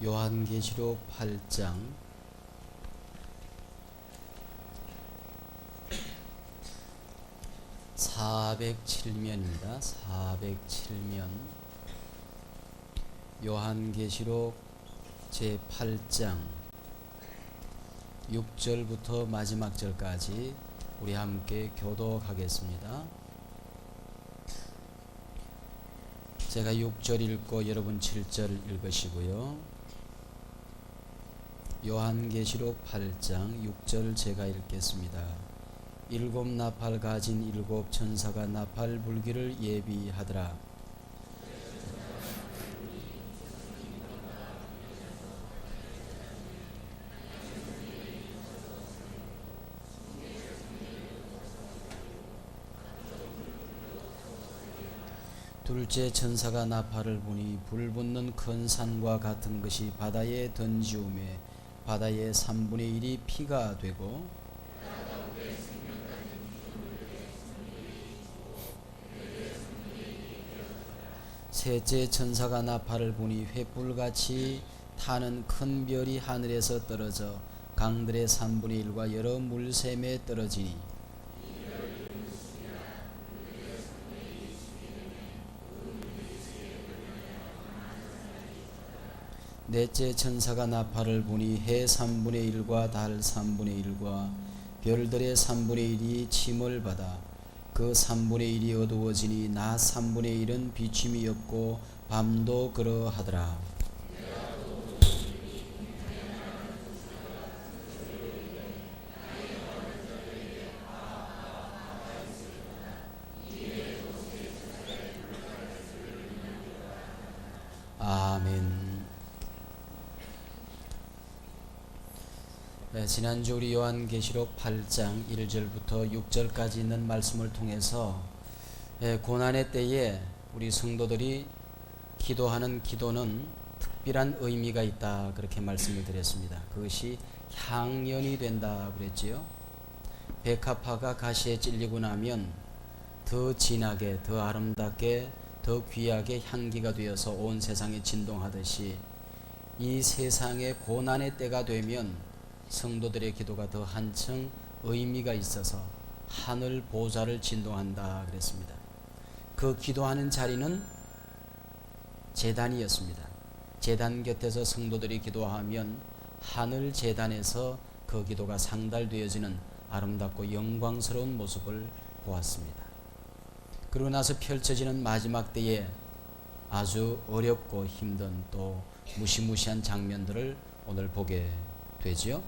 요한계시록 8장 407면입니다. 407면 요한계시록 제8장 6절부터 마지막 절까지 우리 함께 교독하겠습니다. 제가 6절 읽고 여러분 7절 읽으시고요. 요한계시록 8장 6절 제가 읽겠습니다. 일곱 나팔 가진 일곱 천사가 나팔 불기를 예비하더라. 둘째 천사가 나팔을 부니 불 붙는 큰 산과 같은 것이 바다에 던지우매 바다의 3분의 1이 피가 되고 셋째 천사가 나팔을 부니 횃불같이 타는 큰 별이 하늘에서 떨어져 강들의 3분의 1과 여러 물샘에 떨어지니 넷째 천사가 나팔을 부니 해 3분의 1과 달 3분의 1과 별들의 3분의 1이 침을 받아 그 3분의 1이 어두워지니 낮 3분의 1은 비침이 없고 밤도 그러하더라. 아멘. 네, 지난주 우리 요한계시록 8장 1절부터 6절까지 있는 말씀을 통해서 고난의 때에 우리 성도들이 기도하는 기도는 특별한 의미가 있다 그렇게 말씀을 드렸습니다. 그것이 향연이 된다 그랬지요. 백합화가 가시에 찔리고 나면 더 진하게 더 아름답게 더 귀하게 향기가 되어서 온 세상에 진동하듯이 이 세상의 고난의 때가 되면 성도들의 기도가 더 한층 의미가 있어서 하늘 보좌를 진동한다 그랬습니다. 그 기도하는 자리는 제단이었습니다. 제단 곁에서 성도들이 기도하면 하늘 제단에서 그 기도가 상달되어지는 아름답고 영광스러운 모습을 보았습니다. 그러고 나서 펼쳐지는 마지막 때에 아주 어렵고 힘든 또 무시무시한 장면들을 오늘 보게 되지요.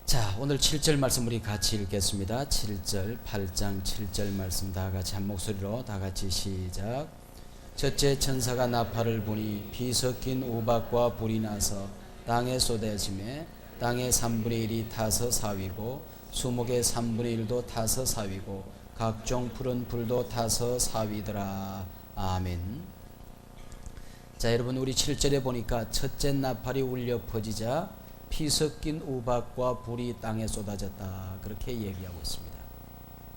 자, 오늘 7절 말씀 우리 같이 읽겠습니다. 7절 8장 7절 말씀 다 같이 한 목소리로 다 같이 시작. 첫째 천사가 나팔을 부니 피 섞인 우박과 불이 나서 땅에 쏟아지매 땅의 3분의 1이 타서 사위고 수목의 3분의 1도 타서 사위고 각종 푸른 불도 타서 사위더라. 아멘. 자, 여러분 우리 7절에 보니까 첫째 나팔이 울려 퍼지자 피 섞인 우박과 불이 땅에 쏟아졌다 그렇게 얘기하고 있습니다.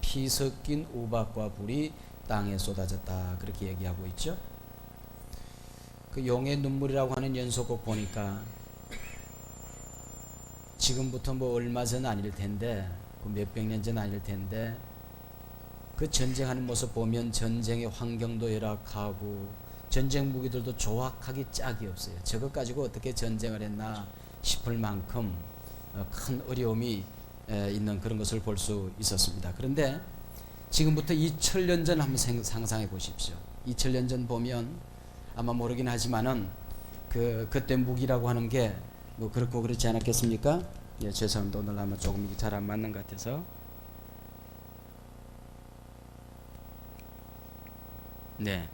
피 섞인 우박과 불이 땅에 쏟아졌다 그렇게 얘기하고 있죠. 그 용의 눈물이라고 하는 연속곡 보니까 지금부터 뭐 얼마 전 아닐 텐데 몇백 년 전 아닐 텐데 그 전쟁하는 모습 보면 전쟁의 환경도 열악하고 전쟁 무기들도 조악하기 짝이 없어요. 저것 가지고 어떻게 전쟁을 했나 싶을 만큼 큰 어려움이 있는 그런 것을 볼 수 있었습니다. 그런데 지금부터 2000년 전 한번 상상해 보십시오. 2000년 전 보면 아마 모르긴 하지만은 그때 무기라고 하는 게 뭐 그렇고 그렇지 않았겠습니까? 예, 죄송합니다. 오늘 아마 조금 잘 안 맞는 것 같아서. 네.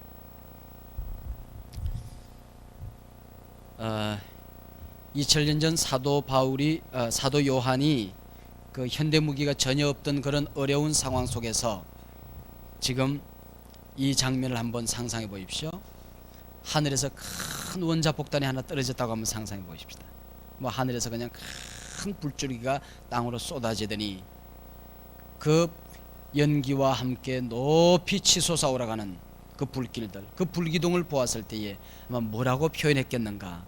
2000년 전 사도 요한이 그 현대 무기가 전혀 없던 그런 어려운 상황 속에서 지금 이 장면을 한번 상상해 보십시오. 하늘에서 큰 원자폭탄이 하나 떨어졌다고 한번 상상해 보십시다. 뭐 하늘에서 그냥 큰 불줄기가 땅으로 쏟아지더니 그 연기와 함께 높이 치솟아 올라가는 그 불길들, 그 불기둥을 보았을 때에 아마 뭐라고 표현했겠는가.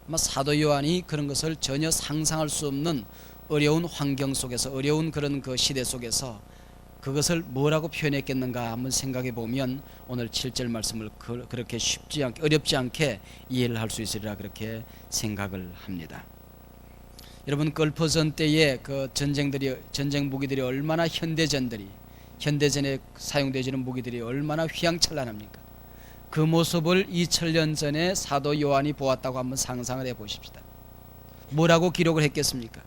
아마 사도 요한이 그런 것을 전혀 상상할 수 없는 어려운 환경 속에서, 어려운 그런 그 시대 속에서 그것을 뭐라고 표현했겠는가 한번 생각해 보면 오늘 7절 말씀을 그렇게 쉽지 않게, 어렵지 않게 이해를 할 수 있으리라 그렇게 생각을 합니다. 여러분, 걸퍼전 때의 그 전쟁 무기들이 얼마나 현대전에 사용되지는 무기들이 얼마나 휘황찬란합니까? 그 모습을 2000년 전에 사도 요한이 보았다고 한번 상상을 해 보십시다. 뭐라고 기록을 했겠습니까?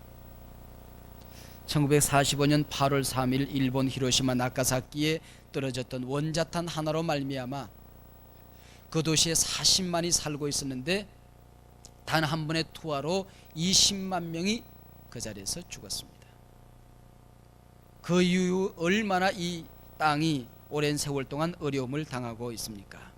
1945년 8월 3일 일본 히로시마 나가사키에 떨어졌던 원자탄 하나로 말미암아 그 도시에 40만이 살고 있었는데 단 한 번의 투하로 20만 명이 그 자리에서 죽었습니다. 그 이후 얼마나 이 땅이 오랜 세월 동안 어려움을 당하고 있습니까?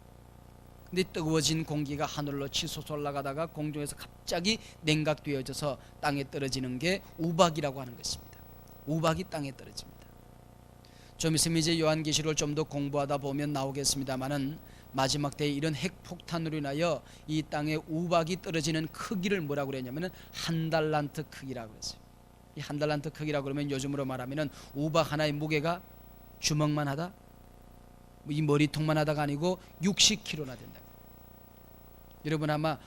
근데 뜨거워진 공기가 하늘로 치솟아 올라가다가 공중에서 갑자기 냉각되어져서 땅에 떨어지는 게 우박이라고 하는 것입니다. 우박이 땅에 떨어집니다. 좀 있으면 이제 요한계시록을 좀 더 공부하다 보면 나오겠습니다만은 마지막 때에 이런 핵폭탄으로 인하여 이 땅에 우박이 떨어지는 크기를 뭐라고 그랬냐면은 한 달란트 크기라고 그랬어요. 이 한 달란트 크기라고 그러면 요즘으로 말하면은 우박 하나의 무게가 주먹만 하다, 이 머리통만 하다가 아니고 60kg나 된다. 여러분 아마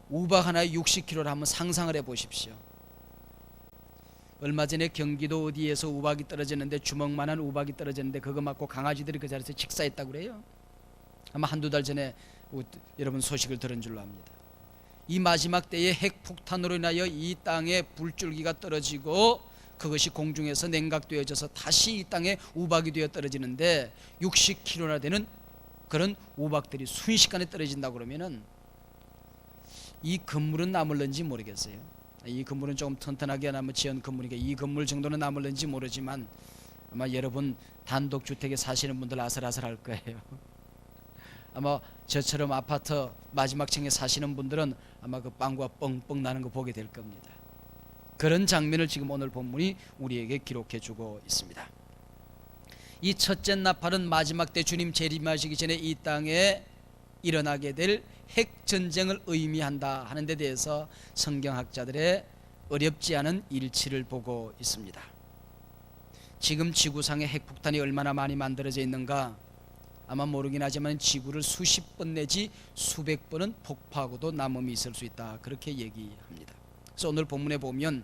우박 하나에 60kg를 한번 상상을 해 보십시오. 얼마 전에 경기도 어디에서 우박이 떨어졌는데, 주먹만한 우박이 떨어졌는데 그거 맞고 강아지들이 그 자리에서 직사했다고 그래요. 아마 한두 달 전에 여러분 소식을 들은 줄로 압니다. 이 마지막 때에 핵폭탄으로 인하여 이 땅에 불줄기가 떨어지고 그것이 공중에서 냉각되어져서 다시 이 땅에 우박이 되어 떨어지는데 60kg나 되는 그런 우박들이 순식간에 떨어진다고 그러면은 이 건물은 남을는지 모르겠어요. 이 건물은 조금 튼튼하게 지은 건물이니까 이 건물 정도는 남을는지 모르지만 아마 여러분 단독주택에 사시는 분들 아슬아슬할 거예요. 아마 저처럼 아파트 마지막 층에 사시는 분들은 아마 그 빵과 뻥뻥 나는 거 보게 될 겁니다. 그런 장면을 지금 오늘 본문이 우리에게 기록해 주고 있습니다. 이 첫째 나팔은 마지막 때 주님 재림하시기 전에 이 땅에 일어나게 될 핵전쟁을 의미한다 하는 데 대해서 성경학자들의 어렵지 않은 일치를 보고 있습니다. 지금 지구상에 핵폭탄이 얼마나 많이 만들어져 있는가 아마 모르긴 하지만 지구를 수십 번 내지 수백 번은 폭파하고도 남음이 있을 수 있다 그렇게 얘기합니다. 그래서 오늘 본문에 보면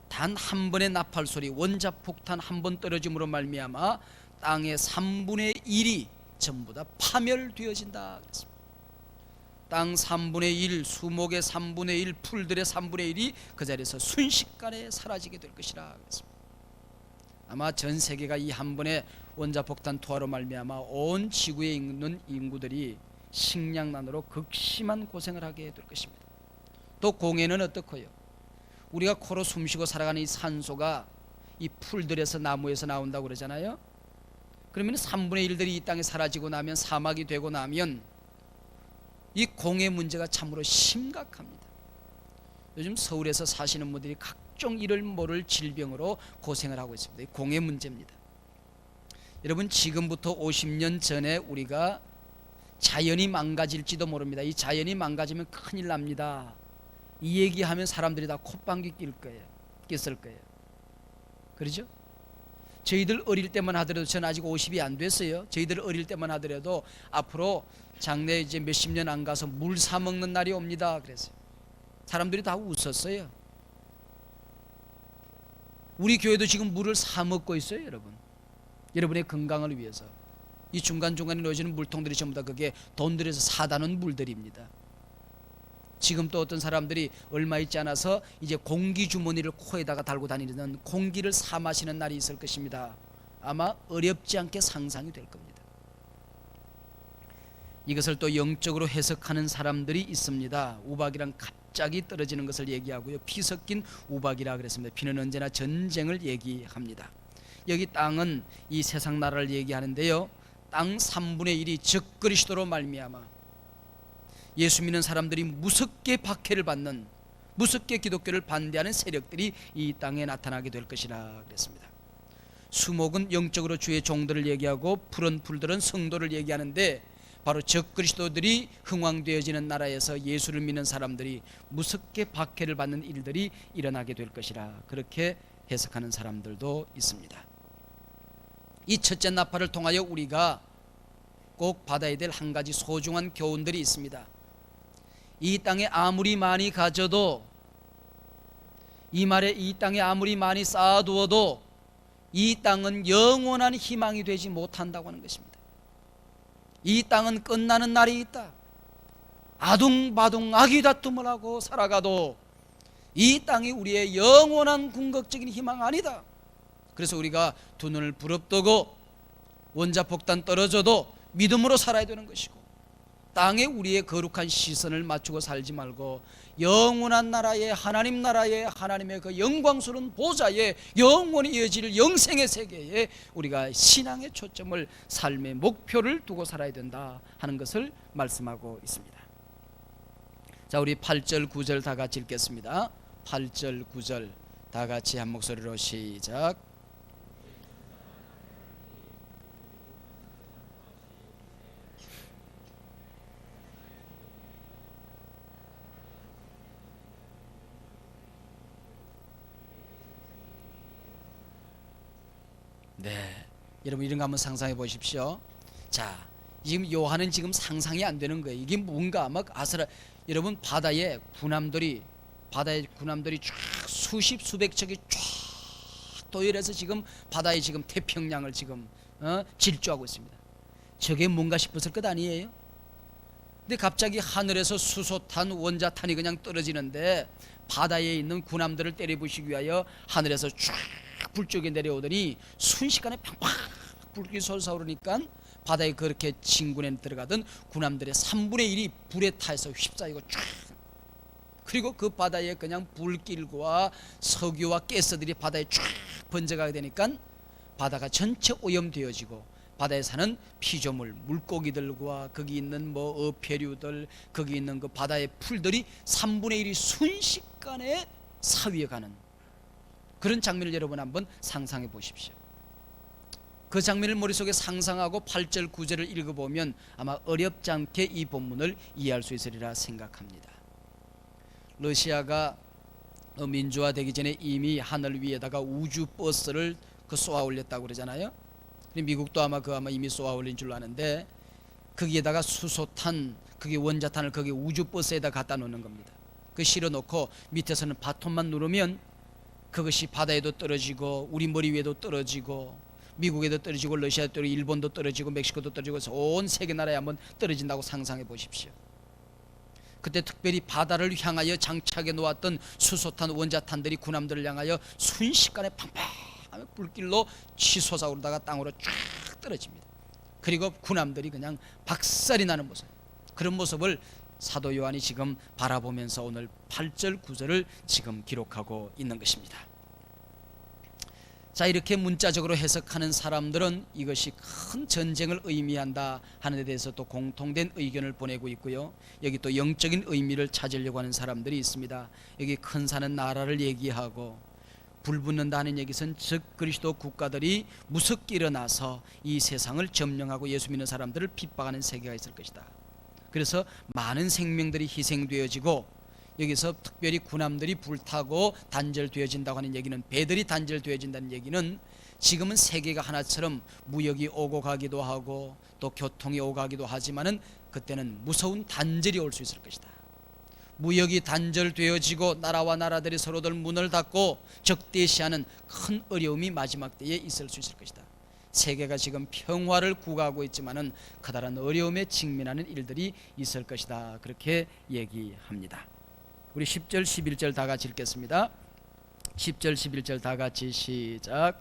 단 한 번의 나팔 소리, 원자폭탄 한 번 떨어짐으로 말미암아 땅의 3분의 1이 전부 다 파멸되어진다 그랬습니다. 땅 3분의 1, 수목의 3분의 1, 풀들의 3분의 1이 그 자리에서 순식간에 사라지게 될 것이라 그랬습니다. 아마 전 세계가 이 한 번의 원자폭탄 투하로 말미암아 온 지구에 있는 인구들이 식량난으로 극심한 고생을 하게 될 것입니다. 또 공해는 어떻고요? 우리가 코로 숨쉬고 살아가는 이 산소가 이 풀들에서 나무에서 나온다고 그러잖아요. 그러면 3분의 1들이 이 땅에 사라지고 나면, 사막이 되고 나면 이 공해 문제가 참으로 심각합니다. 요즘 서울에서 사시는 분들이 각종 이를 모를 질병으로 고생을 하고 있습니다. 이 공해 문제입니다. 여러분 지금부터 50년 전에 우리가 자연이 망가질지도 모릅니다. 이 자연이 망가지면 큰일 납니다. 이 얘기하면 사람들이 다 콧방귀 꼈을 거예요. 그렇죠? 저희들 어릴 때만 하더라도, 저는 아직 50이 안 됐어요. 저희들 어릴 때만 하더라도 앞으로 장래 이제 몇십 년 안 가서 물 사 먹는 날이 옵니다. 그랬어요. 사람들이 다 웃었어요. 우리 교회도 지금 물을 사 먹고 있어요, 여러분. 여러분의 건강을 위해서. 이 중간중간에 놓여지는 물통들이 전부 다 그게 돈 들여서 사다는 물들입니다. 지금 또 어떤 사람들이 얼마 있지 않아서 이제 공기 주머니를 코에다가 달고 다니는, 공기를 사 마시는 날이 있을 것입니다. 아마 어렵지 않게 상상이 될 겁니다. 이것을 또 영적으로 해석하는 사람들이 있습니다. 우박이란 갑자기 떨어지는 것을 얘기하고요, 피 섞인 우박이라 그랬습니다. 피는 언제나 전쟁을 얘기합니다. 여기 땅은 이 세상 나라를 얘기하는데요, 땅 3분의 1이 적 그리스도로 말미암아 예수 믿는 사람들이 무섭게 박해를 받는, 무섭게 기독교를 반대하는 세력들이 이 땅에 나타나게 될 것이라 그랬습니다. 수목은 영적으로 주의 종들을 얘기하고 푸른 풀들은 성도를 얘기하는데 바로 적그리스도들이 흥왕되어지는 나라에서 예수를 믿는 사람들이 무섭게 박해를 받는 일들이 일어나게 될 것이라 그렇게 해석하는 사람들도 있습니다. 이 첫째 나팔을 통하여 우리가 꼭 받아야 될 한 가지 소중한 교훈들이 있습니다. 이 땅에 아무리 많이 가져도, 이 말에 이 땅에 아무리 많이 쌓아두어도 이 땅은 영원한 희망이 되지 못한다고 하는 것입니다. 이 땅은 끝나는 날이 있다. 아둥바둥 아기다툼을 하고 살아가도 이 땅이 우리의 영원한 궁극적인 희망 아니다. 그래서 우리가 두 눈을 부릅뜨고 원자폭탄 떨어져도 믿음으로 살아야 되는 것이고, 땅에 우리의 거룩한 시선을 맞추고 살지 말고 영원한 나라에, 하나님 나라에, 하나님의 그 영광스러운 보좌에 영원히 이어질 영생의 세계에 우리가 신앙의 초점을, 삶의 목표를 두고 살아야 된다 하는 것을 말씀하고 있습니다. 자, 우리 8절 9절 다 같이 읽겠습니다. 8절 9절 다 같이 한 목소리로 시작. 네, 여러분 이런 거 한번 상상해 보십시오. 자, 지금 요한은 지금 상상이 안 되는 거예요. 이게 뭔가 막 여러분 바다에 군함들이 쫙 수십 수백 척이 쫙 도열해서 지금 바다에 지금 태평양을 지금 질주하고 있습니다. 저게 뭔가 싶었을 것 아니에요? 근데 갑자기 하늘에서 수소탄, 원자탄이 그냥 떨어지는데 바다에 있는 군함들을 때려부시기 위하여 하늘에서 쫙 불쪽이 내려오더니 순식간에 팡팡 불길이 솟아오르니까 바다에 그렇게 진군에 들어가던 군함들의 3분의 1이 불에 타서 휩싸이고 쫙, 그리고 그 바다에 그냥 불길과 석유와 가스들이 바다에 쫙 번져가게 되니까 바다가 전체 오염되어지고 바다에 사는 피조물, 물고기들과 거기 있는 뭐 어패류들, 거기 있는 그 바다의 풀들이 3분의 1이 순식간에 사위어가는 그런 장면을 여러분 한번 상상해 보십시오. 그 장면을 머릿속에 상상하고 8절 9절을 읽어보면 아마 어렵지 않게 이 본문을 이해할 수 있으리라 생각합니다. 러시아가 민주화되기 전에 이미 하늘 위에다가 우주 버스를 쏘아 올렸다고 그러잖아요. 미국도 아마 이미 쏘아 올린 줄로 아는데, 거기에다가 수소탄, 그게 원자탄을 거기 우주 버스에다 갖다 놓는 겁니다. 그 실어 놓고 밑에서는 바톤만 누르면 그것이 바다에도 떨어지고 우리 머리 위에도 떨어지고 미국에도 떨어지고 러시아도 떨어지고 일본도 떨어지고 멕시코도 떨어지고 온 세계 나라에 한번 떨어진다고 상상해 보십시오. 그때 특별히 바다를 향하여 장착해 놓았던 수소탄, 원자탄들이 군함들을 향하여 순식간에 팡팡 불길로 치솟아오르다가 땅으로 쫙 떨어집니다. 그리고 군함들이 그냥 박살이 나는 모습, 그런 모습을 사도 요한이 지금 바라보면서 오늘 8절 9절을 지금 기록하고 있는 것입니다. 자, 이렇게 문자적으로 해석하는 사람들은 이것이 큰 전쟁을 의미한다 하는 데 대해서 또 공통된 의견을 보내고 있고요. 여기 또 영적인 의미를 찾으려고 하는 사람들이 있습니다. 여기 큰 산은 나라를 얘기하고, 불 붙는다는 얘기는 즉 그리스도 국가들이 무섭게 일어나서 이 세상을 점령하고 예수 믿는 사람들을 핍박하는 세계가 있을 것이다. 그래서 많은 생명들이 희생되어지고, 여기서 특별히 군함들이 불타고 단절되어진다고 하는 얘기는, 배들이 단절되어진다는 얘기는 지금은 세계가 하나처럼 무역이 오고 가기도 하고 또 교통이 오고 가기도 하지만은 그때는 무서운 단절이 올 수 있을 것이다. 무역이 단절되어지고 나라와 나라들이 서로들 문을 닫고 적대시하는 큰 어려움이 마지막 때에 있을 수 있을 것이다. 세계가 지금 평화를 구가하고 있지만은 커다란 어려움에 직면하는 일들이 있을 것이다. 그렇게 얘기합니다. 우리 10절 11절 다 같이 읽겠습니다. 10절 11절 다 같이 시작.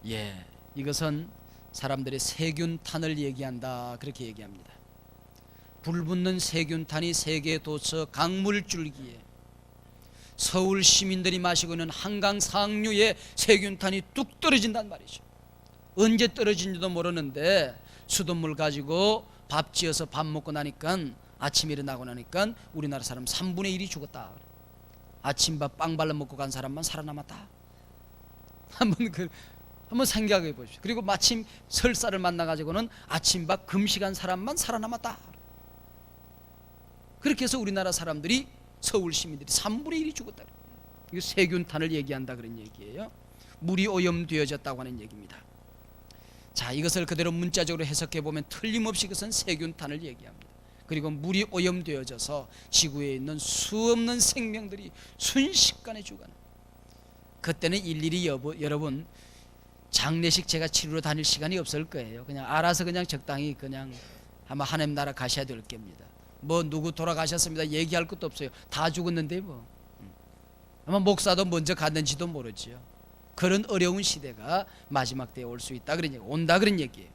예, 이것은 사람들의 세균탄을 얘기한다, 그렇게 얘기합니다. 불붙는 세균탄이 세계 도처 강물줄기에, 서울 시민들이 마시고 있는 한강 상류에 세균탄이 뚝 떨어진단 말이죠. 언제 떨어진지도 모르는데 수돗물 가지고 밥 지어서 밥 먹고 나니까 아침에 일어나고 나니까 우리나라 사람 3분의 1이 죽었다. 아침밥 빵 발라 먹고 간 사람만 살아남았다. 한번 생각해 보십시오. 그리고 마침 설사를 만나가지고는 아침밥 금식한 사람만 살아남았다. 그렇게 해서 우리나라 사람들이, 서울 시민들이 3분의 1이 죽었다. 이거 세균탄을 얘기한다 그런 얘기예요. 물이 오염되어졌다고 하는 얘기입니다. 자, 이것을 그대로 문자적으로 해석해 보면 틀림없이 그것은 세균탄을 얘기합니다. 그리고 물이 오염되어져서 지구에 있는 수없는 생명들이 순식간에 죽어가는, 그때는 일일이 여러분 장례식 제가 치르러 다닐 시간이 없을 거예요. 그냥 알아서 그냥 적당히 그냥 아마 하나님 나라 가셔야 될 겁니다. 뭐 누구 돌아가셨습니다 얘기할 것도 없어요. 다 죽었는데 뭐. 아마 목사도 먼저 갔는지도 모르지요. 그런 어려운 시대가 마지막 때에 올 수 있다 그런 얘기, 온다 그런 얘기예요.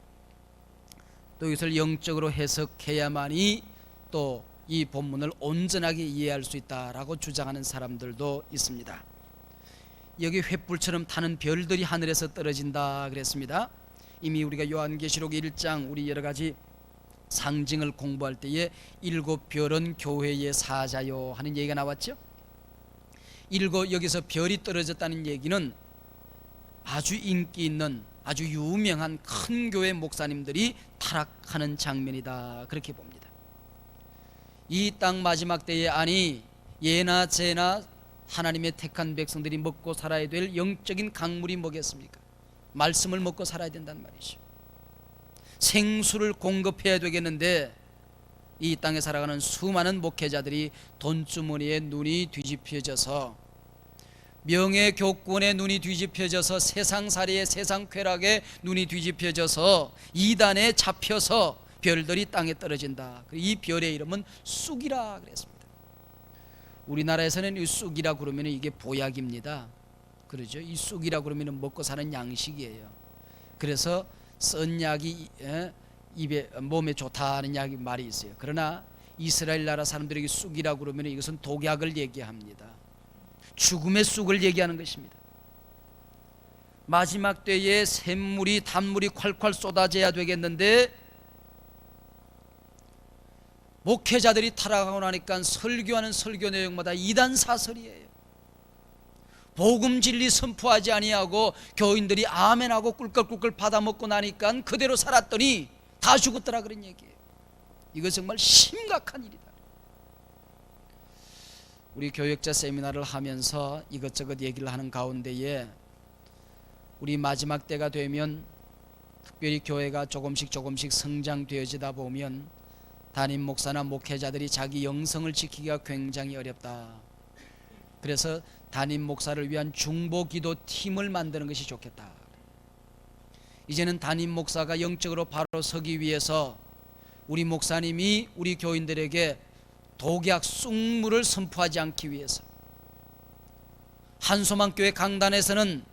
또 이것을 영적으로 해석해야만이 또 이 본문을 온전하게 이해할 수 있다라고 주장하는 사람들도 있습니다. 여기 횃불처럼 타는 별들이 하늘에서 떨어진다 그랬습니다. 이미 우리가 요한계시록 1장 우리 여러 가지 상징을 공부할 때에 7별은 교회의 사자요 하는 얘기가 나왔죠. 여기서 별이 떨어졌다는 얘기는 아주 인기 있는 아주 유명한 큰 교회 목사님들이 타락하는 장면이다 그렇게 봅니다. 이 땅 마지막 때에 아니 예나 재나 하나님의 택한 백성들이 먹고 살아야 될 영적인 강물이 뭐겠습니까? 말씀을 먹고 살아야 된다는 말이죠. 생수를 공급해야 되겠는데 이 땅에 살아가는 수많은 목회자들이 돈주머니에 눈이 뒤집혀져서, 명예교권에 눈이 뒤집혀져서, 세상살이에 세상 쾌락에 눈이 뒤집혀져서 이단에 잡혀서 별들이 땅에 떨어진다. 이 별의 이름은 쑥이라 그랬습니다. 우리나라에서는 이 쑥이라 그러면 이게 보약입니다. 그러죠? 이 쑥이라 그러면 먹고 사는 양식이에요. 그래서 쓴 약이 입에 몸에 좋다는 약이 말이 있어요. 그러나 이스라엘 나라 사람들에게 쑥이라 그러면 이것은 독약을 얘기합니다. 죽음의 쑥을 얘기하는 것입니다. 마지막 때에 샘물이 단물이 콸콸 쏟아져야 되겠는데 목회자들이 타락하고 나니까 설교하는 설교 내용마다 이단 사설이에요. 복음 진리 선포하지 아니하고 교인들이 아멘하고 꿀꺽꿀꺽 받아먹고 나니까 그대로 살았더니 다 죽었더라 그런 얘기예요. 이거 정말 심각한 일이다. 우리 교역자 세미나를 하면서 이것저것 얘기를 하는 가운데에 우리 마지막 때가 되면 특별히 교회가 조금씩 성장되어지다 보면 담임 목사나 목회자들이 자기 영성을 지키기가 굉장히 어렵다. 그래서 담임 목사를 위한 중보기도 팀을 만드는 것이 좋겠다. 이제는 담임 목사가 영적으로 바로 서기 위해서 우리 목사님이 우리 교인들에게 독약 쑥물을 선포하지 않기 위해서, 한소망교회 강단에서는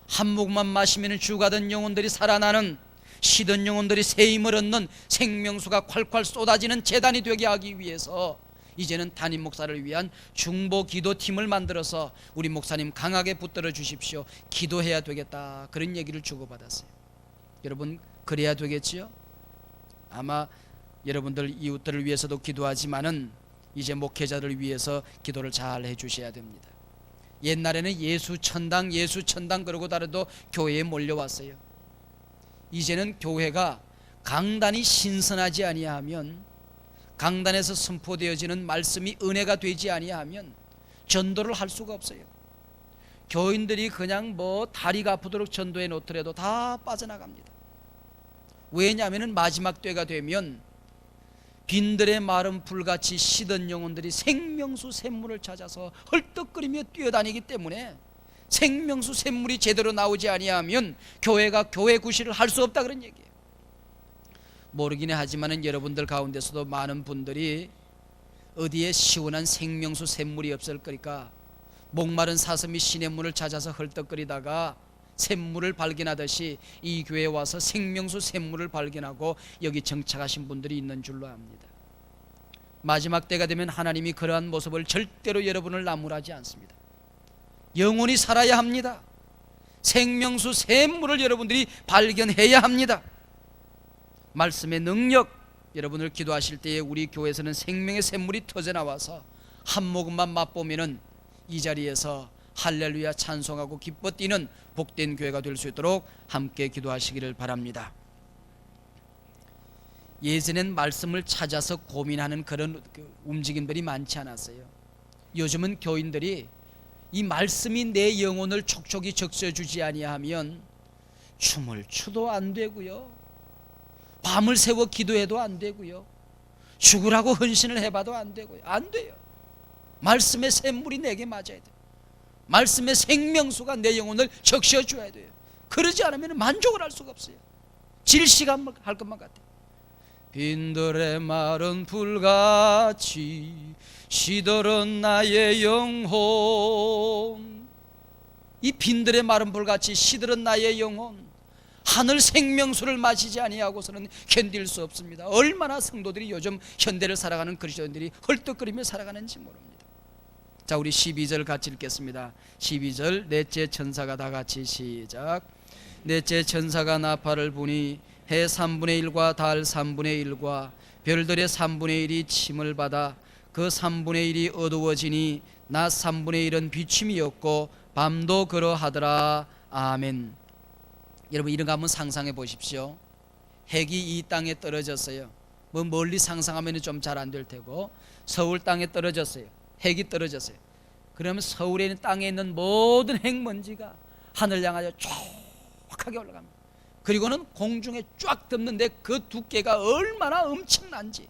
한 모금만 마시면 죽어가던 영혼들이 살아나는, 시든 영혼들이 새 힘을 얻는 생명수가 콸콸 쏟아지는 재단이 되게 하기 위해서 이제는 담임 목사를 위한 중보 기도팀을 만들어서 우리 목사님 강하게 붙들어 주십시오, 기도해야 되겠다 그런 얘기를 주고받았어요. 여러분 그래야 되겠지요? 아마 여러분들 이웃들을 위해서도 기도하지만은 이제 목회자들을 위해서 기도를 잘 해주셔야 됩니다. 옛날에는 예수천당 그러고 다르도 교회에 몰려왔어요. 이제는 교회가 강단이 신선하지 아니하면, 강단에서 선포되어지는 말씀이 은혜가 되지 아니하면 전도를 할 수가 없어요. 교인들이 그냥 뭐 다리가 아프도록 전도해 놓더라도 다 빠져나갑니다. 왜냐하면 마지막 때가 되면 빈들의 마른 불같이 시든 영혼들이 생명수 샘물을 찾아서 헐떡거리며 뛰어다니기 때문에 생명수 샘물이 제대로 나오지 아니하면 교회가 교회 구실을 할 수 없다 그런 얘기예요. 모르긴 하지만은 여러분들 가운데서도 많은 분들이 어디에 시원한 생명수 샘물이 없을 거니까 목마른 사슴이 시냇물을 찾아서 헐떡거리다가 샘물을 발견하듯이 이 교회에 와서 생명수 샘물을 발견하고 여기 정착하신 분들이 있는 줄로 압니다. 마지막 때가 되면 하나님이 그러한 모습을 절대로 여러분을 나무라지 않습니다. 영혼이 살아야 합니다. 생명수 샘물을 여러분들이 발견해야 합니다. 말씀의 능력, 여러분들 기도하실 때에 우리 교회에서는 생명의 샘물이 터져 나와서 한 모금만 맛보면은 이 자리에서 할렐루야 찬송하고 기뻐 뛰는 복된 교회가 될 수 있도록 함께 기도하시기를 바랍니다. 예전엔 말씀을 찾아서 고민하는 그런 움직임들이 많지 않았어요. 요즘은 교인들이 이 말씀이 내 영혼을 촉촉이 적셔주지 아니하면 춤을 추도 안 되고요, 밤을 새워 기도해도 안 되고요, 죽으라고 헌신을 해봐도 안 되고요. 안 돼요. 말씀의 샘물이 내게 맞아야 돼요. 말씀의 생명수가 내 영혼을 적셔줘야 돼요. 그러지 않으면 만족을 할 수가 없어요. 질식할 것만 같아요. 빈들의 마른 불같이 시들은 나의 영혼, 이 빈들의 마른 불같이 시들은 나의 영혼, 하늘 생명수를 마시지 아니하고서는 견딜 수 없습니다. 얼마나 성도들이 요즘 현대를 살아가는 그리스도인들이 헐떡거리며 살아가는지 모릅니다. 자, 우리 12절 같이 읽겠습니다. 12절, 넷째 천사가 다 같이 시작. 넷째 천사가 나팔을 부니 해 3분의 1과 달 3분의 1과 별들의 3분의 1이 침을 받아 그 3분의 1이 어두워지니 낮 3분의 1은 비침이 없고 밤도 그러하더라. 아멘. 여러분, 이런 거 한번 상상해 보십시오. 핵이 이 땅에 떨어졌어요. 뭐 멀리 상상하면 좀 잘 안 될 테고, 서울 땅에 떨어졌어요. 핵이 떨어졌어요. 그러면 서울에 있는 땅에 있는 모든 핵먼지가 하늘 향하여 쫙하게 올라갑니다. 그리고는 공중에 쫙 덮는데 그 두께가 얼마나 엄청난지,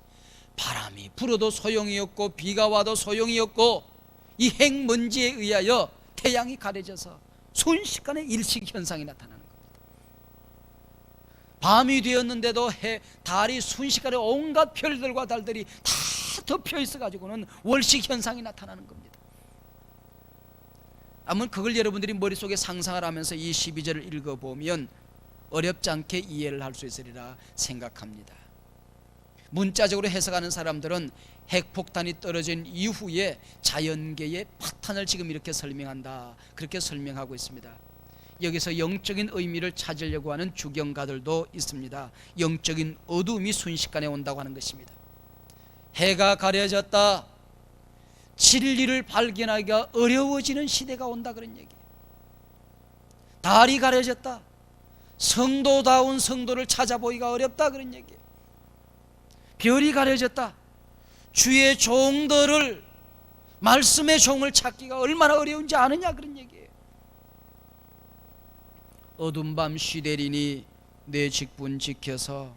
바람이 불어도 소용이 없고 비가 와도 소용이 없고 이 핵먼지에 의하여 태양이 가려져서 순식간에 일식현상이 나타나는 겁니다. 밤이 되었는데도 달이 순식간에 온갖 별들과 달들이 다 덮여 있어 가지고는 월식현상이 나타나는 겁니다. 아무튼 그걸 여러분들이 머릿속에 상상을 하면서 이 12절을 읽어보면 어렵지 않게 이해를 할 수 있으리라 생각합니다. 문자적으로 해석하는 사람들은 핵폭탄이 떨어진 이후에 자연계의 파탄을 지금 이렇게 설명한다, 그렇게 설명하고 있습니다. 여기서 영적인 의미를 찾으려고 하는 주경가들도 있습니다. 영적인 어둠이 순식간에 온다고 하는 것입니다. 해가 가려졌다, 진리를 발견하기가 어려워지는 시대가 온다, 그런 얘기예요. 달이 가려졌다, 성도다운 성도를 찾아보기가 어렵다, 그런 얘기예요. 별이 가려졌다, 주의 종들을, 말씀의 종을 찾기가 얼마나 어려운지 아느냐, 그런 얘기예요. 어두운 밤 시대리니 내 직분 지켜서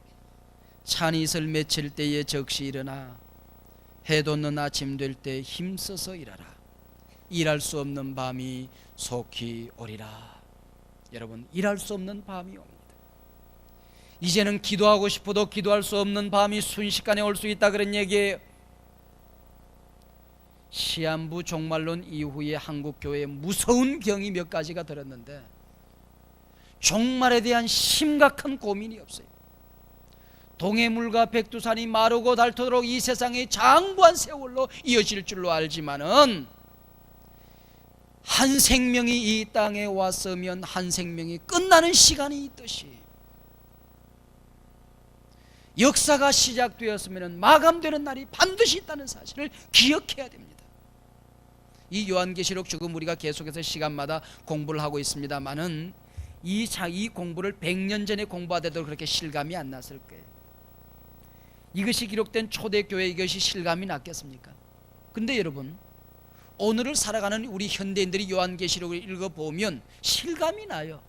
찬이슬 맺힐 때에 적시 일어나 해 돋는 아침 될 때 힘써서 일하라. 일할 수 없는 밤이 속히 오리라. 여러분, 일할 수 없는 밤이 옵니다. 이제는 기도하고 싶어도 기도할 수 없는 밤이 순식간에 올 수 있다, 그런 얘기예요. 시한부 종말론 이후에 한국교회에 무서운 병이 몇 가지가 들었는데 종말에 대한 심각한 고민이 없어요. 동해물과 백두산이 마르고 닳도록 이 세상이 장부한 세월로 이어질 줄로 알지만은 한 생명이 이 땅에 왔으면 한 생명이 끝나는 시간이 있듯이 역사가 시작되었으면 마감되는 날이 반드시 있다는 사실을 기억해야 됩니다. 이 요한계시록 지금 우리가 계속해서 시간마다 공부를 하고 있습니다만은 이 공부를 100년 전에 공부하더라도 그렇게 실감이 안 났을 거예요. 이것이 기록된 초대교회, 이것이 실감이 났겠습니까? 근데 여러분, 오늘을 살아가는 우리 현대인들이 요한계시록을 읽어보면 실감이 나요.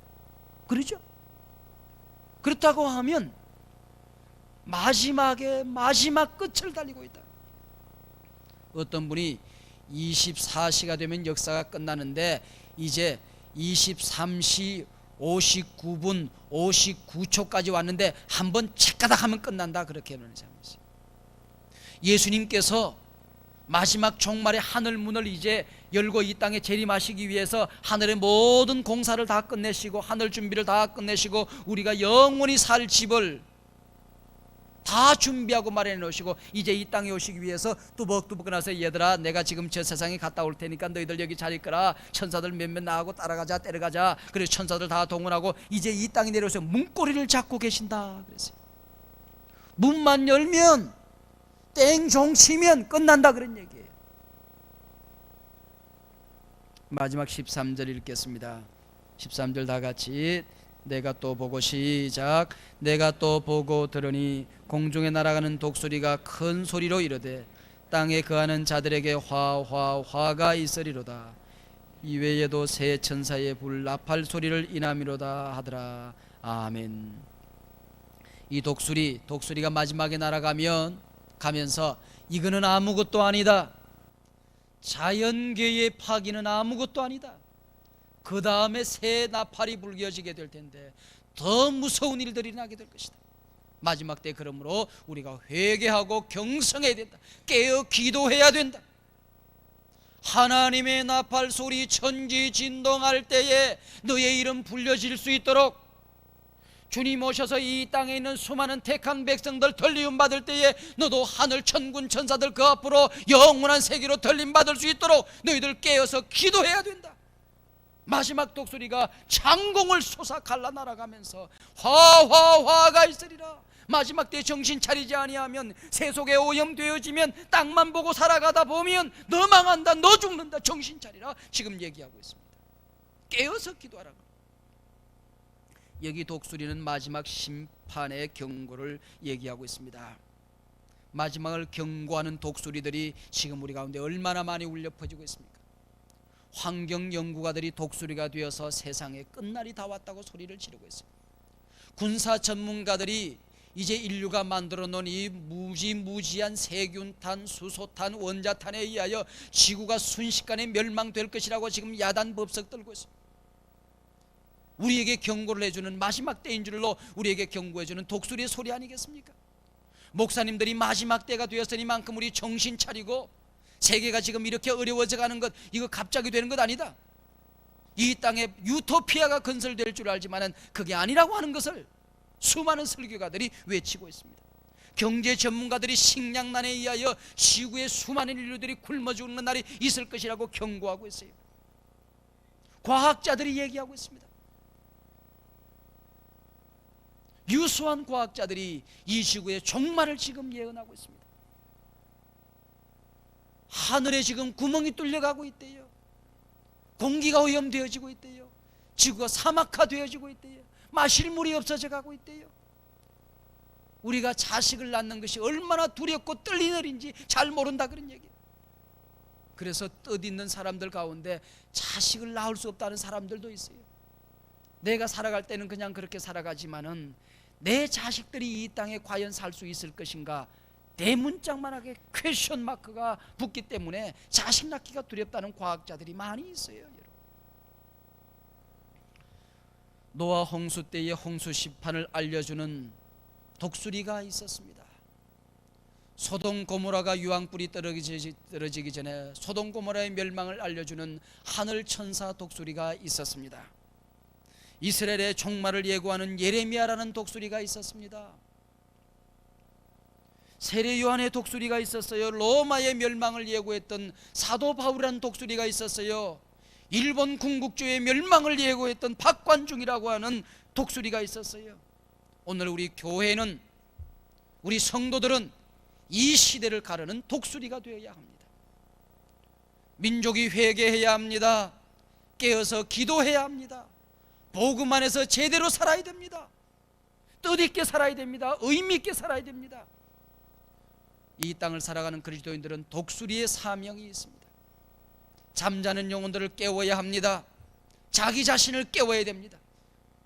그렇죠? 그렇다고 하면 마지막 끝을 달리고 있다. 어떤 분이 24시가 되면 역사가 끝나는데 이제 23시 59분 59초까지 왔는데 한번 착가닥 하면 끝난다, 그렇게 하는 사람이 있어요. 예수님께서 마지막 종말의 하늘 문을 이제 열고 이 땅에 재림하시기 위해서 하늘의 모든 공사를 다 끝내시고 하늘 준비를 다 끝내시고 우리가 영원히 살 집을 다 준비하고 마련해 놓으시고 이제 이 땅에 오시기 위해서 뚜벅뚜벅 나서, 얘들아 내가 지금 저 세상에 갔다 올 테니까 너희들 여기 잘 있거라, 천사들 몇몇 나가고 따라가자, 때려가자. 그래서 천사들 다 동원하고 이제 이 땅에 내려오셔서 문고리를 잡고 계신다 그랬어요. 문만 열면 땡종 치면 끝난다 그런 얘기예요. 마지막 13절 읽겠습니다. 13절 다 같이 내가 또 보고 시작. 내가 또 보고 들으니 공중에 날아가는 독수리가 큰 소리로 이르되 땅에 거하는 자들에게 화가 있으리로다. 이외에도 새 천사의 불 나팔 소리를 인함이로다 하더라. 아멘. 이 독수리가 마지막에 가면서 이거는 아무것도 아니다. 자연계의 파기는 아무것도 아니다. 그 다음에 새 나팔이 불겨지게 될 텐데 더 무서운 일들이 나게 될 것이다. 마지막 때 그러므로 우리가 회개하고 경성해야 된다. 깨어 기도해야 된다. 하나님의 나팔 소리 천지 진동할 때에 너의 이름 불려질 수 있도록 주님 오셔서 이 땅에 있는 수많은 택한 백성들 들림 받을 때에 너도 하늘 천군 천사들 그 앞으로 영원한 세계로 들림 받을 수 있도록 너희들 깨어서 기도해야 된다. 마지막 독수리가 창공을 솟아 갈라 날아가면서 화가 있으리라. 마지막 때 정신 차리지 아니하면 세속에 오염되어지면 땅만 보고 살아가다 보면 너 망한다, 너 죽는다. 정신 차리라. 지금 얘기하고 있습니다. 깨어서 기도하라고. 여기 독수리는 마지막 심판의 경고를 얘기하고 있습니다. 마지막을 경고하는 독수리들이 지금 우리 가운데 얼마나 많이 울려 퍼지고 있습니까? 환경 연구가들이 독수리가 되어서 세상의 끝날이 다 왔다고 소리를 지르고 있습니다. 군사 전문가들이 이제 인류가 만들어 놓은 이 무지무지한 세균탄, 수소탄, 원자탄에 의하여 지구가 순식간에 멸망될 것이라고 지금 야단 법석 들고 있습니다. 우리에게 경고를 해주는 마지막 때인 줄로 우리에게 경고해주는 독수리의 소리 아니겠습니까? 목사님들이 마지막 때가 되었으니만큼 우리 정신 차리고 세계가 지금 이렇게 어려워져 가는 것, 이거 갑자기 되는 것 아니다. 이 땅에 유토피아가 건설될 줄 알지만은 그게 아니라고 하는 것을 수많은 설교가들이 외치고 있습니다. 경제 전문가들이 식량난에 의하여 지구의 수많은 인류들이 굶어 죽는 날이 있을 것이라고 경고하고 있어요. 과학자들이 얘기하고 있습니다. 유수한 과학자들이 이 지구의 종말을 지금 예언하고 있습니다. 하늘에 지금 구멍이 뚫려가고 있대요. 공기가 오염되어지고 있대요. 지구가 사막화되어지고 있대요. 마실 물이 없어져 가고 있대요. 우리가 자식을 낳는 것이 얼마나 두렵고 떨리는 일인지 잘 모른다 그런 얘기예요. 그래서 뜻있는 사람들 가운데 자식을 낳을 수 없다는 사람들도 있어요. 내가 살아갈 때는 그냥 그렇게 살아가지만은 내 자식들이 이 땅에 과연 살 수 있을 것인가, 대문짝만하게 퀘션 마크가 붙기 때문에 자식 낳기가 두렵다는 과학자들이 많이 있어요. 여러분. 노아 홍수 때의 홍수 심판을 알려주는 독수리가 있었습니다. 소돔 고모라가 유황불이 떨어지기 전에 소돔 고모라의 멸망을 알려주는 하늘 천사 독수리가 있었습니다. 이스라엘의 종말을 예고하는 예레미야라는 독수리가 있었습니다. 세례 요한의 독수리가 있었어요. 로마의 멸망을 예고했던 사도 바울이라는 독수리가 있었어요. 일본 군국주의 멸망을 예고했던 박관중이라고 하는 독수리가 있었어요. 오늘 우리 교회는, 우리 성도들은 이 시대를 가르는 독수리가 되어야 합니다. 민족이 회개해야 합니다. 깨어서 기도해야 합니다. 복음 안에서 제대로 살아야 됩니다. 뜻있게 살아야 됩니다. 의미 있게 살아야 됩니다. 이 땅을 살아가는 그리스도인들은 독수리의 사명이 있습니다. 잠자는 영혼들을 깨워야 합니다. 자기 자신을 깨워야 됩니다.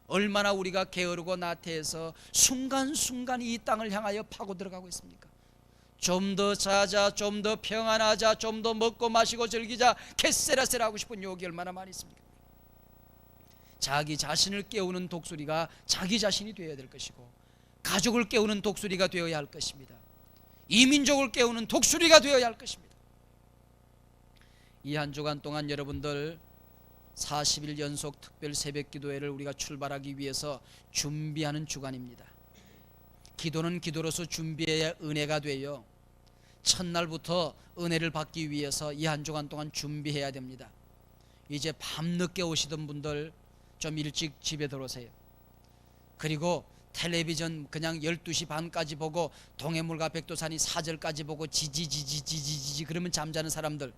얼마나 우리가 게으르고 나태해서 순간순간 이 땅을 향하여 파고 들어가고 있습니까? 좀 더 자자, 좀 더 평안하자, 좀 더 먹고 마시고 즐기자, 캐세라세라 하고 싶은 욕이 얼마나 많이 있습니까? 자기 자신을 깨우는 독수리가 자기 자신이 되어야 될 것이고, 가족을 깨우는 독수리가 되어야 할 것입니다. 이민족을 깨우는 독수리가 되어야 할 것입니다. 이 한 주간 동안 여러분들 40일 연속 특별 새벽 기도회를 우리가 출발하기 위해서 준비하는 주간입니다. 기도는 기도로서 준비해야 은혜가 돼요. 첫날부터 은혜를 받기 위해서 이 한 주간 동안 준비해야 됩니다. 이제 밤늦게 오시던 분들 좀 일찍 집에 들어오세요. 그리고 텔레비전 그냥 12시 반까지 보고 동해물과 백두산이 4절까지 보고 지지지지지지지 그러면 잠자는 사람들,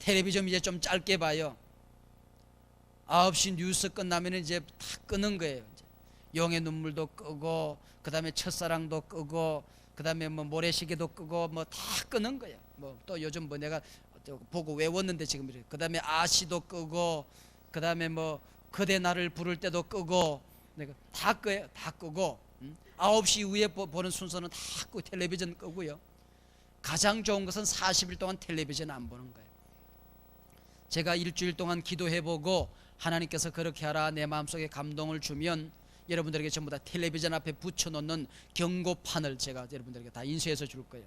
텔레비전 이제 좀 짧게 봐요. 9시 뉴스 끝나면 이제 다 끄는 거예요. 이제 용의 눈물도 끄고, 그 다음에 첫사랑도 끄고, 그 다음에 뭐 모래시계도 끄고, 뭐 다 끄는 거예요. 뭐 또 요즘 뭐 내가 보고 외웠는데 지금 이래. 그 다음에 아시도 끄고, 그 다음에 뭐 그대 나를 부를 때도 끄고, 내가 다 끄요. 다 끄고, 9시 이후에 보는 순서는 다 끄고 텔레비전 끄고요. 가장 좋은 것은 40일 동안 텔레비전 안 보는 거예요. 제가 일주일 동안 기도해보고 하나님께서 그렇게 하라 내 마음속에 감동을 주면 여러분들에게 전부 다 텔레비전 앞에 붙여놓는 경고판을 제가 여러분들에게 다 인쇄해서 줄 거예요.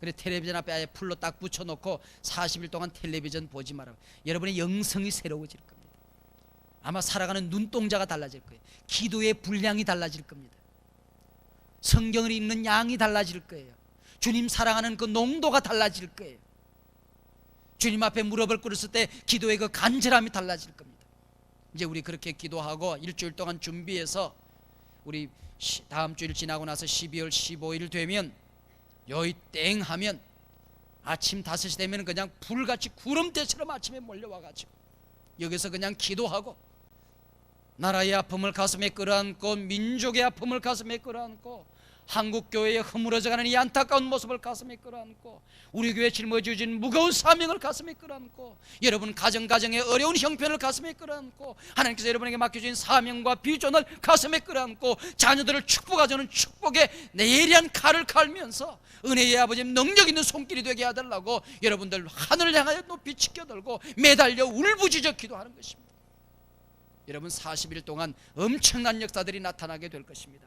그래 텔레비전 앞에 아예 풀로 딱 붙여놓고 40일 동안 텔레비전 보지 마라. 여러분의 영성이 새로워질 겁니다. 아마 살아가는 눈동자가 달라질 거예요. 기도의 분량이 달라질 겁니다. 성경을 읽는 양이 달라질 거예요. 주님 사랑하는 그 농도가 달라질 거예요. 주님 앞에 무릎을 꿇었을 때 기도의 그 간절함이 달라질 겁니다. 이제 우리 그렇게 기도하고 일주일 동안 준비해서 우리 다음 주일 지나고 나서 12월 15일 되면 여의 땡 하면 아침 5시 되면 그냥 불같이 구름대처럼 아침에 몰려와가지고 여기서 그냥 기도하고 나라의 아픔을 가슴에 끌어안고 민족의 아픔을 가슴에 끌어안고 한국교회의 허물어져가는 이 안타까운 모습을 가슴에 끌어안고 우리 교회에 짊어지어진 무거운 사명을 가슴에 끌어안고 여러분 가정의 어려운 형편을 가슴에 끌어안고 하나님께서 여러분에게 맡겨주신 사명과 비전을 가슴에 끌어안고 자녀들을 축복하자는 축복의 예리한 칼을 갈면서 은혜의 아버지 능력 있는 손길이 되게 해달라고 여러분들 하늘을 향하여 높이 치켜들고 매달려 울부짖어 기도하는 것입니다. 여러분 40일 동안 엄청난 역사들이 나타나게 될 것입니다.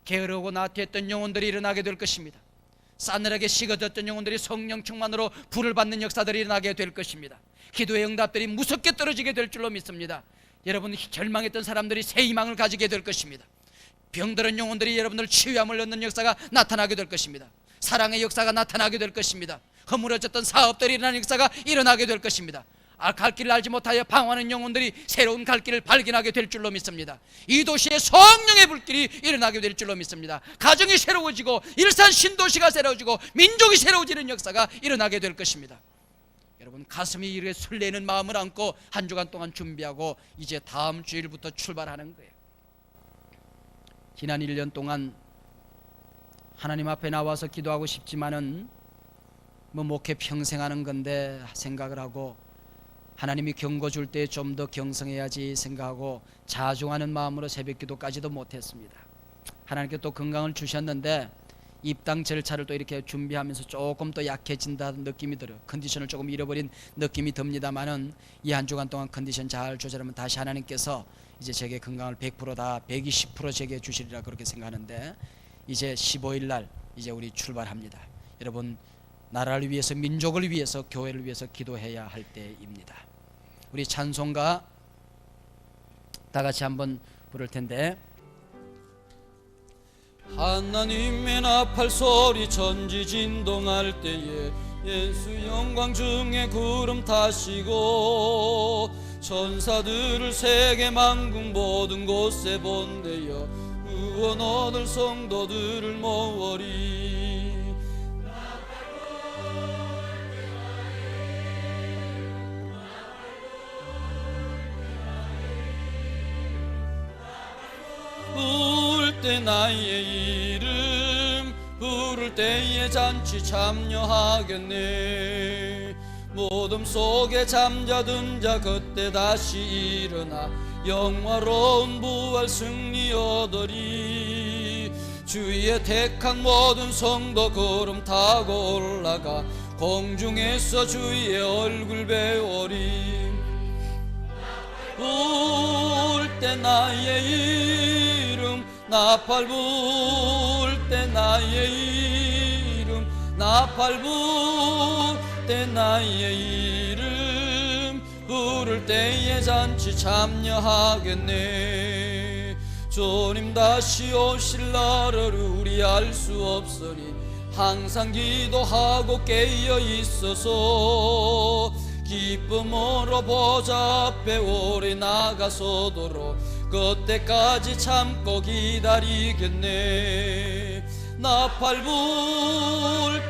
게으르고 나태했던 영혼들이 일어나게 될 것입니다. 싸늘하게 식어졌던 영혼들이 성령 충만으로 불을 받는 역사들이 일어나게 될 것입니다. 기도의 응답들이 무섭게 떨어지게 될 줄로 믿습니다. 여러분 절망했던 사람들이 새 희망을 가지게 될 것입니다. 병들은 영혼들이 여러분들 치유함을 얻는 역사가 나타나게 될 것입니다. 사랑의 역사가 나타나게 될 것입니다. 허물어졌던 사업들이 일어나는 역사가 일어나게 될 것입니다. 갈 길을 알지 못하여 방황하는 영혼들이 새로운 갈 길을 발견하게 될 줄로 믿습니다. 이 도시에 성령의 불길이 일어나게 될 줄로 믿습니다. 가정이 새로워지고 일산 신도시가 새로워지고 민족이 새로워지는 역사가 일어나게 될 것입니다. 여러분 가슴이 이렇게 설레는 마음을 안고 한 주간 동안 준비하고 이제 다음 주일부터 출발하는 거예요. 지난 1년 동안 하나님 앞에 나와서 기도하고 싶지만은 뭐 목회 평생 하는 건데 생각을 하고 하나님이 경고 줄 때 좀 더 경성해야지 생각하고 자중하는 마음으로 새벽기도까지도 못했습니다. 하나님께 또 건강을 주셨는데 입당 절차를 또 이렇게 준비하면서 조금 더 약해진다는 느낌이 들어요. 컨디션을 조금 잃어버린 느낌이 듭니다만은 이 한 주간 동안 컨디션 잘 조절하면 다시 하나님께서 이제 제게 건강을 100% 다 120% 제게 주시리라 그렇게 생각하는데 이제 15일 날 이제 우리 출발합니다. 여러분 나라를 위해서 민족을 위해서 교회를 위해서 기도해야 할 때입니다. 우리 찬송가 다 같이 한번 부를 텐데 하나님의 나팔 소리 천지 진동할 때에 예수 영광 중에 구름 타시고 천사들을 세계 만국 모든 곳에 본대어 구원 얻을 성도들을 모으리. 부를 때 나의 이름 부를 때에 잔치 참여하겠네. 모둠 속에 잠자든 자 그때 다시 일어나 영화로운 부활 승리 얻으리. 주의 택한 모든 성도 구름 타고 올라가 공중에서 주의 얼굴 배우리. 부을 때 나의 이름 나팔 부을 때 나의 이름 나팔 부을 때 나의 이름 부를 때에 잔치 참여하겠네. 주님 다시 오실 날을 우리 알 수 없으니 항상 기도하고 깨어 있어서 기쁨으로 보좌 앞에 오래 나가서도록 그때까지 참고 기다리겠네. 나팔 불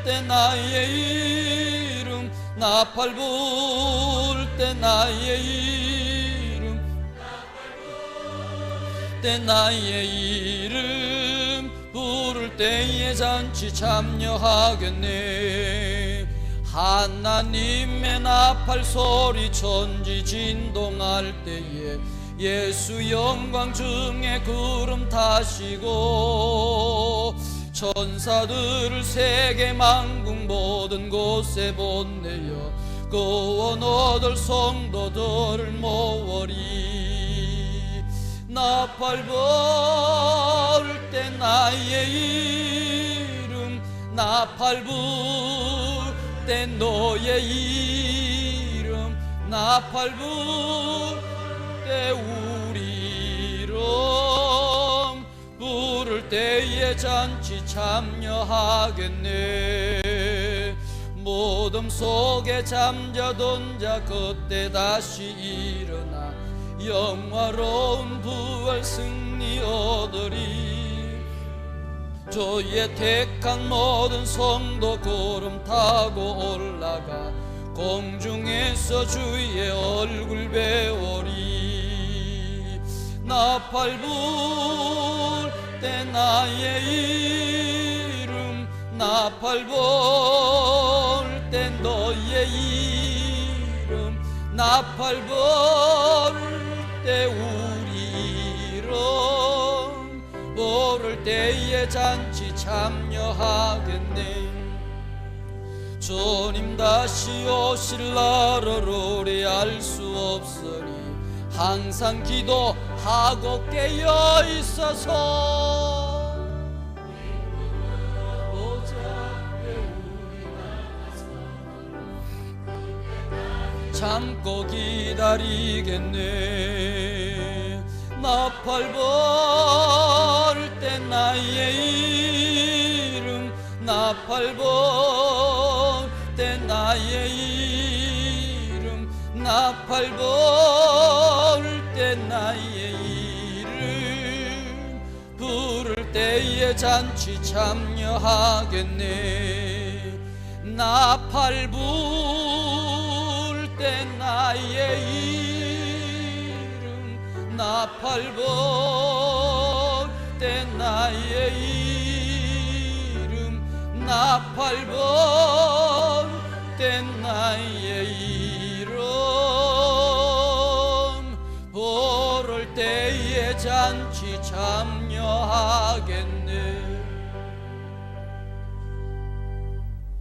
때 나의 이름, 나팔 불 때 나의 이름, 때 나의 이름 부를 때에 잔치 참여하겠네. 하나님의 나팔 소리 천지 진동할 때에 예수 영광 중에 구름 타시고 천사들을 세계 만국 모든 곳에 보내어 구원 얻을 성도들을 모으리. 나팔 불 때 나의 이름, 나팔 불 때 너의 이름, 나팔 불 때 우리 이름 부를 때에 잔치 참여하겠네. 모둠 속에 잠자던 자 그때 다시 일어나 영화로운 부활 승리 얻으리. 주의 택한 모든 성도 구름 타고 올라가 공중에서 주의 얼굴 배우리. 나팔 불 때 나의 이름, 나팔 불 때 너의 이름, 나팔 불 때 우리 이름 부를 때에 잔치 참여하겠네. 주님 다시 오실 날을 우리 알 수 없으니 항상 기도하고 깨어 있어서 참고 기다리겠네. 나팔 불 때 나의 이름, 나팔 불 때 나의 이름, 나팔 불 때 나의 이름 부를 때에 잔치 참여하겠네. 나팔 불 때 나의 이름, 나팔 불 때 나의 이름, 나팔 불 때 나의 이름 부를 때에 잔치 참여하겠네.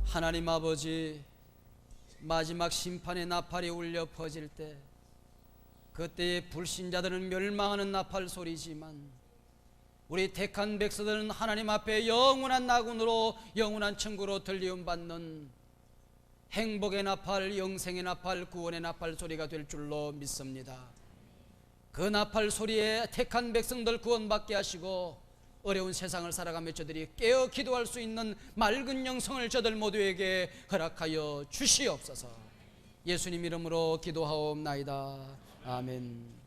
하나님 아버지, 마지막 심판의 나팔이 울려 퍼질 때 그때의 불신자들은 멸망하는 나팔 소리지만 우리 택한 백성들은 하나님 앞에 영원한 나군으로 영원한 천국으로 들리움 받는 행복의 나팔, 영생의 나팔, 구원의 나팔 소리가 될 줄로 믿습니다. 그 나팔 소리에 택한 백성들 구원받게 하시고 어려운 세상을 살아가며 저들이 깨어 기도할 수 있는 맑은 영성을 저들 모두에게 허락하여 주시옵소서. 예수님 이름으로 기도하옵나이다. 아멘.